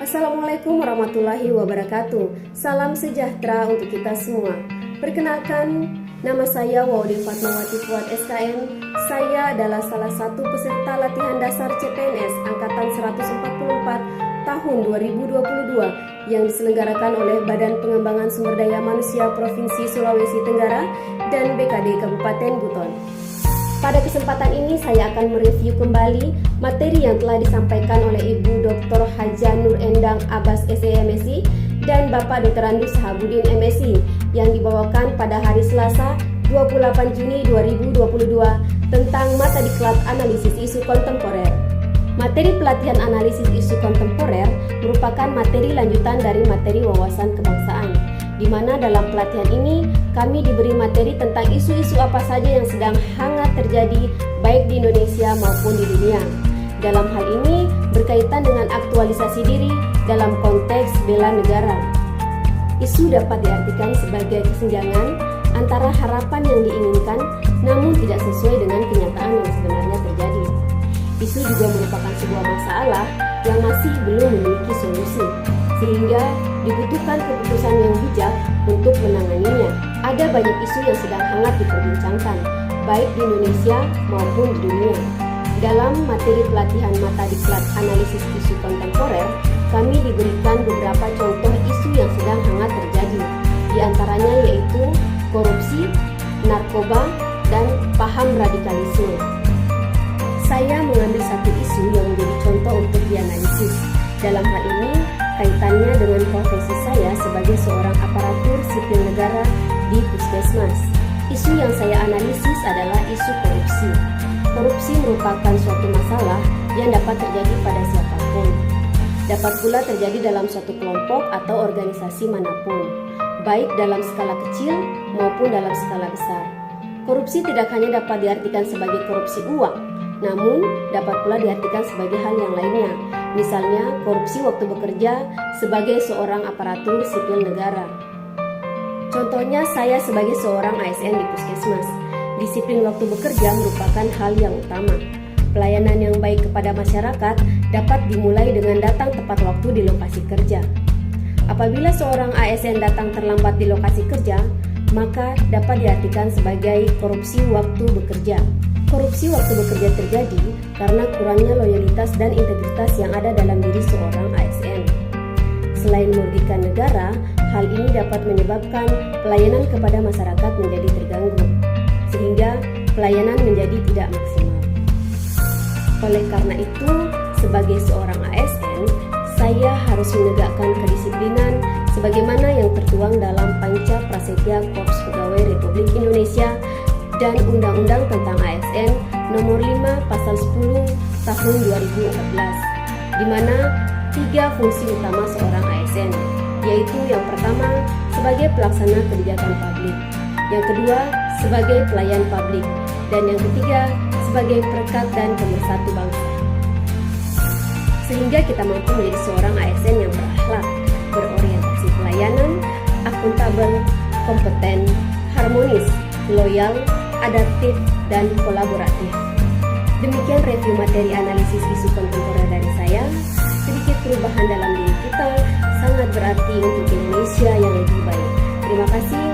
Assalamualaikum warahmatullahi wabarakatuh. Salam sejahtera untuk kita semua. Perkenalkan, nama saya Waudin Fatmawati Fuad SKM. Saya adalah salah satu peserta latihan dasar CPNS Angkatan 144 tahun 2022 yang diselenggarakan oleh Badan Pengembangan Sumber Daya Manusia Provinsi Sulawesi Tenggara dan BKD Kabupaten Buton. Pada kesempatan ini saya akan mereview kembali materi yang telah disampaikan oleh Ibu Dr. Haja Nur Endang Abbas SEMSI dan Bapak Dr. Andus Sahabudin MSI yang dibawakan pada hari Selasa 28 Juni 2022 tentang mata diklat analisis isu kontemporer. Materi pelatihan analisis isu kontemporer merupakan materi lanjutan dari materi wawasan kebangsaan, di mana dalam pelatihan ini kami diberi materi tentang isu-isu apa saja yang sedang hangat terjadi baik di Indonesia maupun di dunia. Dalam hal ini berkaitan dengan aktualisasi diri dalam konteks bela negara. Isu dapat diartikan sebagai kesenjangan antara harapan yang diinginkan namun tidak sesuai dengan kenyataan yang sebenarnya terjadi. Isu juga merupakan sebuah masalah yang masih belum memiliki solusi, sehingga dibutuhkan keputusan yang bijak untuk menanganinya. Ada banyak isu yang sedang hangat diperbincangkan, baik di Indonesia maupun di dunia. Dalam materi pelatihan mata diklat analisis isu kontemporer, kami diberikan beberapa contoh isu yang sedang hangat terjadi, di antaranya yaitu korupsi, narkoba, dan paham radikalisme. Saya mengambil satu isu yang menjadi contoh untuk dianalisis. Dalam hal ini, kaitannya dengan profesi saya sebagai seorang aparatur sipil negara di Puskesmas. Isu yang saya analisis adalah isu korupsi. Korupsi merupakan suatu masalah yang dapat terjadi pada siapapun. Dapat pula terjadi dalam suatu kelompok atau organisasi manapun, baik dalam skala kecil maupun dalam skala besar. Korupsi tidak hanya dapat diartikan sebagai korupsi uang, namun dapat pula diartikan sebagai hal yang lainnya. Misalnya, korupsi waktu bekerja sebagai seorang aparatur sipil negara. Contohnya, saya sebagai seorang ASN di Puskesmas. Disiplin waktu bekerja merupakan hal yang utama. Pelayanan yang baik kepada masyarakat dapat dimulai dengan datang tepat waktu di lokasi kerja. Apabila seorang ASN datang terlambat di lokasi kerja, maka dapat diartikan sebagai korupsi waktu bekerja. Korupsi waktu bekerja terjadi karena kurangnya loyalitas dan integritas yang ada dalam diri seorang ASN. Selain merugikan negara, hal ini dapat menyebabkan pelayanan kepada masyarakat menjadi terganggu, sehingga pelayanan menjadi tidak maksimal. Oleh karena itu, sebagai seorang ASN, saya harus menegakkan kedisiplinan sebagaimana yang tertuang dalam Panca Prasetya Korps Pegawai Republik Indonesia dan Undang-Undang tentang ASN Nomor 5 Pasal 10 Tahun 2014, di mana 3 fungsi utama seorang ASN, yaitu yang pertama sebagai pelaksana kebijakan publik, yang kedua sebagai pelayan publik, dan yang ketiga sebagai perekat dan pemersatu bangsa. Sehingga kita mampu menjadi seorang ASN yang berakhlak, berorientasi pelayanan, akuntabel, kompeten, harmonis, loyal, adaptif, dan kolaboratif. Demikian review materi analisis isu kontemporer dari saya. Sedikit perubahan dalam diri kita sangat berarti untuk Indonesia yang lebih baik. Terima kasih.